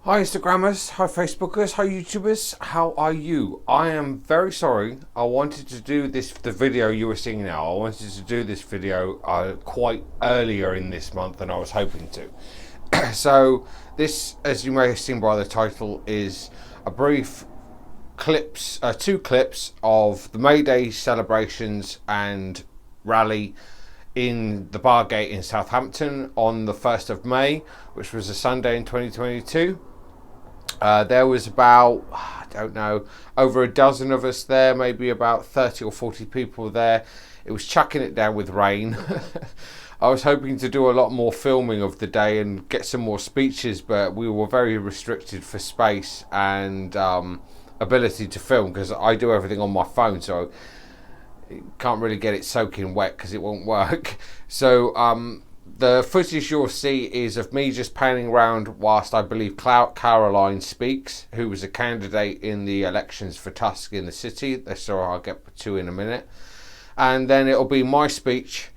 Hi Instagrammers, hi Facebookers, hi YouTubers, how are you? I am very sorry. I wanted to do the video you were seeing now. I wanted to do this video quite earlier in this month than I was hoping to. So this, as you may have seen by the title, is a brief two clips of the Mayday celebrations and rally in the Bargate in Southampton on the 1st of May, which was a Sunday in 2022. There was about, I don't know, over a dozen of us there, maybe about 30 or 40 people there. It was chucking it down with rain. I was hoping to do a lot more filming of the day and get some more speeches, but we were very restricted for space and ability to film because I do everything on my phone, so can't really get it soaking wet because it won't work. So the footage you'll see is of me just panning around whilst I believe Caroline speaks, who was a candidate in the elections for TUSC in the city. So I'll get to in a minute. And then it'll be my speech,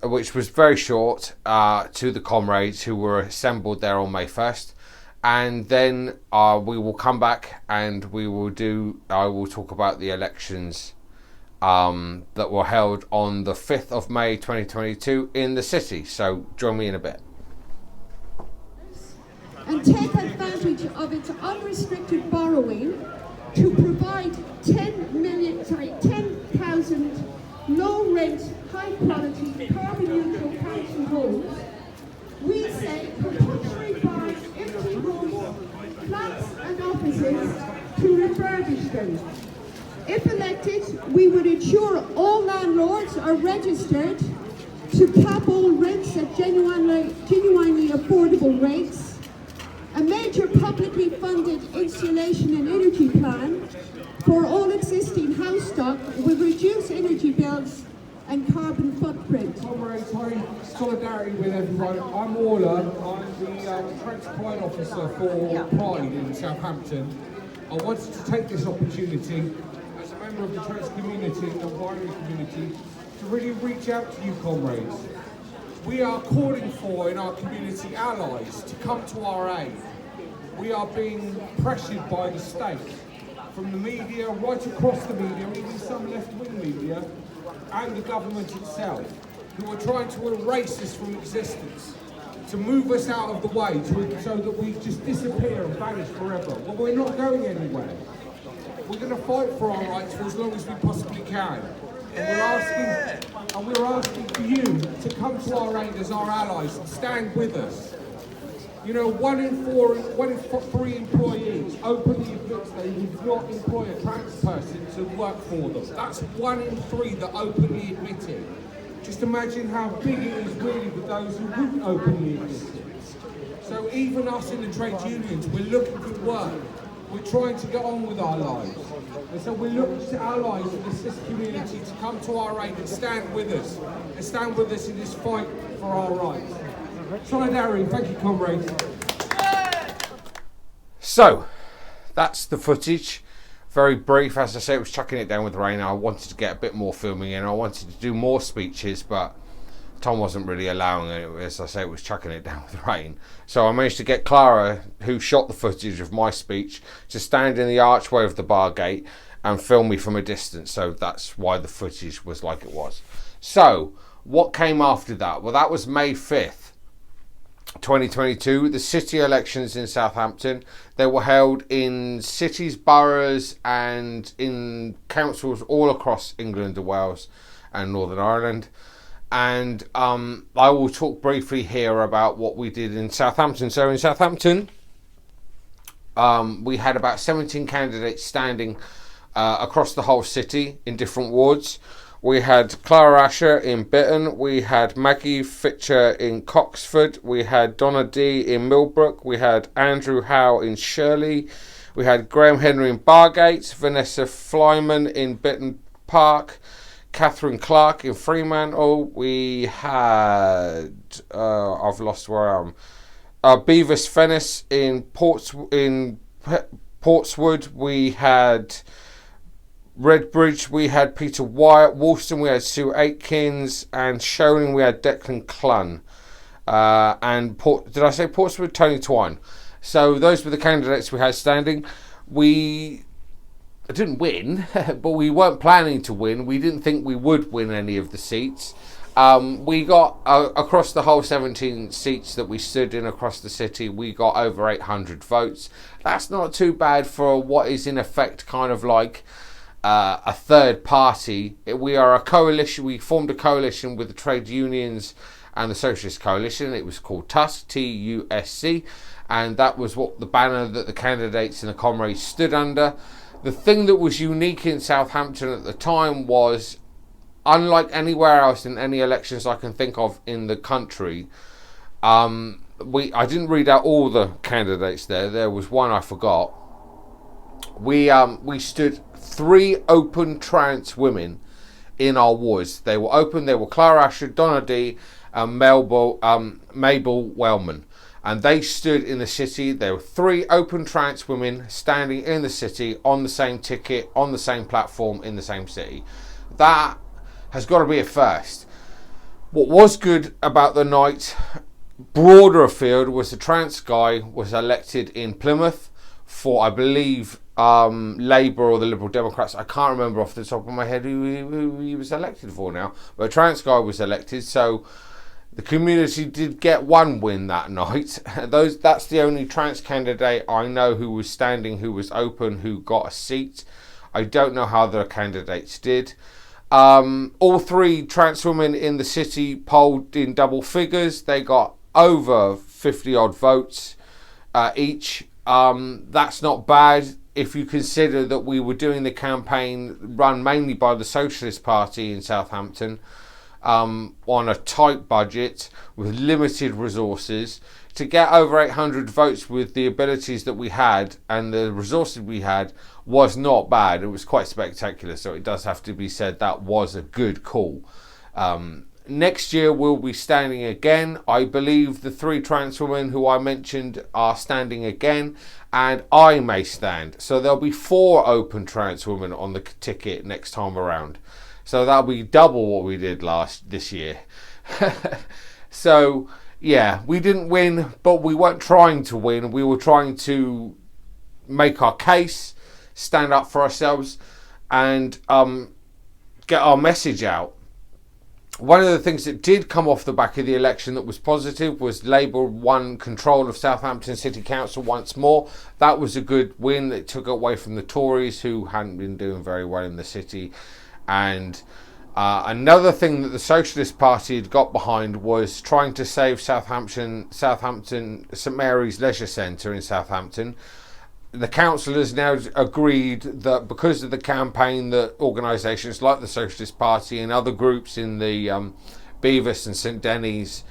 which was very short, to the comrades who were assembled there on May 1st. And then we will come back and I will talk about the elections that were held on the 5th of May 2022 in the city. So join me in a bit. And take advantage of its unrestricted borrowing to provide 10,000 low-rent, high-quality, carbon-neutral council homes. We say compulsory buy empty homes, flats and offices to refurbish them. If elected, we would ensure all landlords are registered to cap all rents at genuinely affordable rates, a major publicly funded insulation and energy plan for all existing house stock will reduce energy bills and carbon footprint. Comrades, solidarity with everyone. I'm Orla, I'm the Trench Pride Officer for Pride in Southampton. I wanted to take this opportunity as a member of the trans community and wider community to really reach out to you comrades. We are calling for in our community allies to come to our aid. We are being pressured by the state, from the media, right across the media, even some left-wing media, and the government itself, who are trying to erase us from existence, to move us out of the way, so that we just disappear and vanish forever. Well, we're not going anywhere. We're going to fight for our rights for as long as we possibly can. And we're asking for you to come to our aid as our allies and stand with us. You know, one in three employees openly admits they would not employ a trans person to work for them. That's 1 in 3 that openly admit it. Just imagine how big it is really with those who wouldn't openly admit it. So even us in the trade unions, we're looking for work. We're trying to get on with our lives. And so we're looking to allies in the CIS community to come to our aid and stand with us. And stand with us in this fight for our rights. Solidarity, thank you comrades. So that's the footage. Very brief, as I say, it was chucking it down with rain. I wanted to get a bit more filming in. I wanted to do more speeches, but Tom wasn't really allowing it. As I say, it was chucking it down with rain. So I managed to get Clara, who shot the footage of my speech, to stand in the archway of the Bargate and film me from a distance. So that's why the footage was like it was. So what came after that? Well, that was May 5th. 2022, the city elections in Southampton. They were held in cities, boroughs and in councils all across England and Wales and Northern Ireland. And I will talk briefly here about what we did in Southampton. So in Southampton, we had about 17 candidates standing across the whole city in different wards. We had Clara Asher in Bitton, we had Maggie Fitcher in Coxford, we had Donna D in Millbrook, we had Andrew Howe in Shirley, we had Graham Henry in Bargate, Vanessa Flyman in Bitton Park, Catherine Clark in Fremantle, we had, I've lost where I am, Beavis Fennis in Portswood, we had Redbridge, we had Peter Wyatt. Wolston, we had Sue Aitkins. And Sholing, we had Declan Clun. And did I say Portswood? Tony Twine. So those were the candidates we had standing. We didn't win, but we weren't planning to win. We didn't think we would win any of the seats. We got across the whole 17 seats that we stood in across the city, we got over 800 votes. That's not too bad for what is in effect kind of like a third party. We are a coalition. We formed a coalition with the trade unions and the Socialist Coalition. It was called TUSC, TUSC, and that was what the banner that the candidates and the comrades stood under. The thing that was unique in Southampton at the time was, unlike anywhere else in any elections I can think of in the country, I didn't read out all the candidates there. There was one I forgot. We stood 3 open trans women in our wards. They were open. They were Clara Asher, Donna D, and Mabel Wellman. And they stood in the city. There were 3 open trans women standing in the city on the same ticket, on the same platform, in the same city. That has got to be a first. What was good about the night, broader afield, was the trans guy was elected in Plymouth for, I believe, Labour or the Liberal Democrats. I can't remember off the top of my head who he was elected for now. But a trans guy was elected, so the community did get 1 win that night. That's the only trans candidate I know who was standing, who was open, who got a seat. I don't know how the candidates did. All 3 trans women in the city polled in double figures. They got over 50 odd votes each. That's not bad if you consider that we were doing the campaign run mainly by the Socialist Party in Southampton, on a tight budget with limited resources. To get over 800 votes with the abilities that we had and the resources we had was not bad. It was quite spectacular, so it does have to be said that was a good call. Next year we'll be standing again. I believe the 3 trans women who I mentioned are standing again, and I may stand. So there'll be 4 open trans women on the ticket next time around. So that'll be double what we did this year. So yeah, we didn't win, but we weren't trying to win. We were trying to make our case, stand up for ourselves, and get our message out. One of the things that did come off the back of the election that was positive was Labour won control of Southampton City Council once more. That was a good win. It took away from the Tories, who hadn't been doing very well in the city. And another thing that the Socialist Party had got behind was trying to save Southampton St Mary's Leisure Centre in Southampton. The council has now agreed that because of the campaign that organisations like the Socialist Party and other groups in the Beavis and St Denis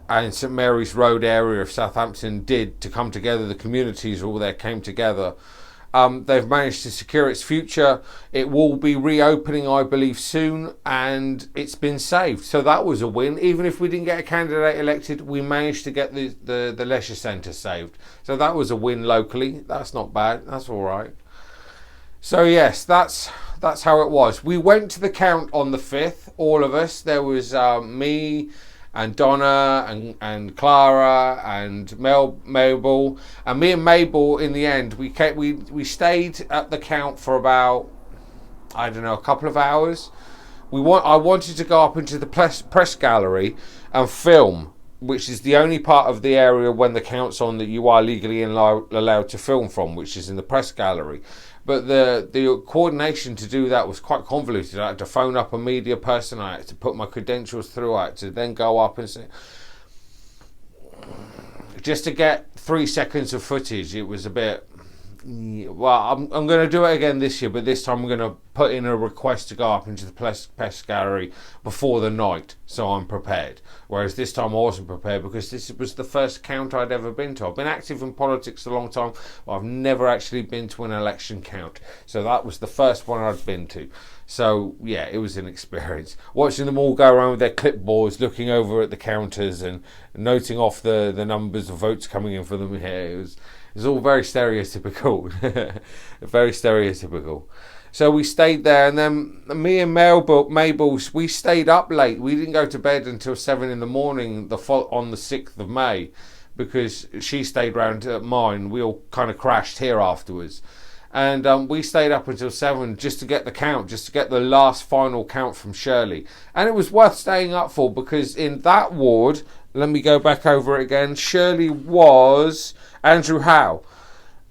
and St Mary's Road area of Southampton did to come together, the communities all there came together. They've managed to secure its future. It will be reopening, I believe, soon, and it's been saved. So that was a win. Even if we didn't get a candidate elected, we managed to get the leisure centre saved. So that was a win locally. That's not bad. That's all right. So yes, that's how it was. We went to the count on the 5th, all of us. There was me and Donna and Clara and Mabel, and me and Mabel in the end we stayed at the count for about, I don't know, a couple of hours. I wanted to go up into the press gallery and film, which is the only part of the area when the count's on that you are legally allowed to film from, which is in the press gallery. But the coordination to do that was quite convoluted. I had to phone up a media person. I had to put my credentials through. I had to then go up and say, just to get 3 seconds of footage. It was a bit. Well, I'm going to do it again this year, but this time I'm going to put in a request to go up into the press gallery before the night, so I'm prepared. Whereas this time I wasn't prepared because this was the first count I'd ever been to. I've been active in politics a long time, but I've never actually been to an election count. So that was the first one I'd been to. So yeah, it was an experience. Watching them all go around with their clipboards, looking over at the counters and noting off the numbers of votes coming in for them. Yeah, it was all very stereotypical. Very stereotypical. So we stayed there, and then me and Mabel, we stayed up late. We didn't go to bed until 7 in the morning on the 6th of May, because she stayed round at mine. We all kind of crashed here afterwards. And we stayed up until 7 just to get the count, just to get the last final count from Shirley. And it was worth staying up for, because in that ward, let me go back over it again, Shirley was Andrew Howe.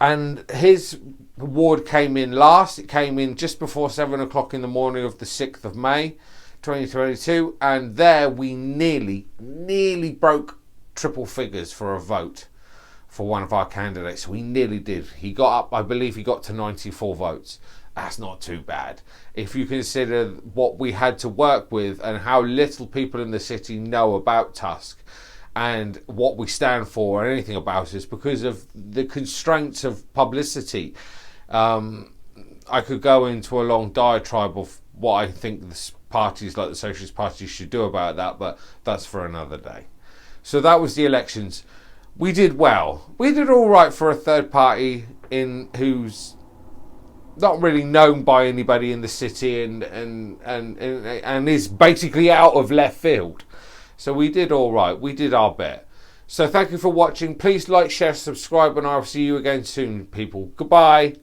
And his ward came in last. It came in just before 7 o'clock in the morning of the 6th of May, 2022. And there we nearly broke triple figures for a vote for one of our candidates. We nearly did. He got up, I believe he got to 94 votes. That's not too bad. If you consider what we had to work with and how little people in the city know about TUSC and what we stand for and anything about us because of the constraints of publicity. I could go into a long diatribe of what I think the parties like the Socialist Party should do about that, but that's for another day. So that was the elections. We did well. We did all right for a third party in who's not really known by anybody in the city and is basically out of left field. So we did all right. We did our bit. So thank you for watching. Please like, share, subscribe, and I'll see you again soon, people. Goodbye.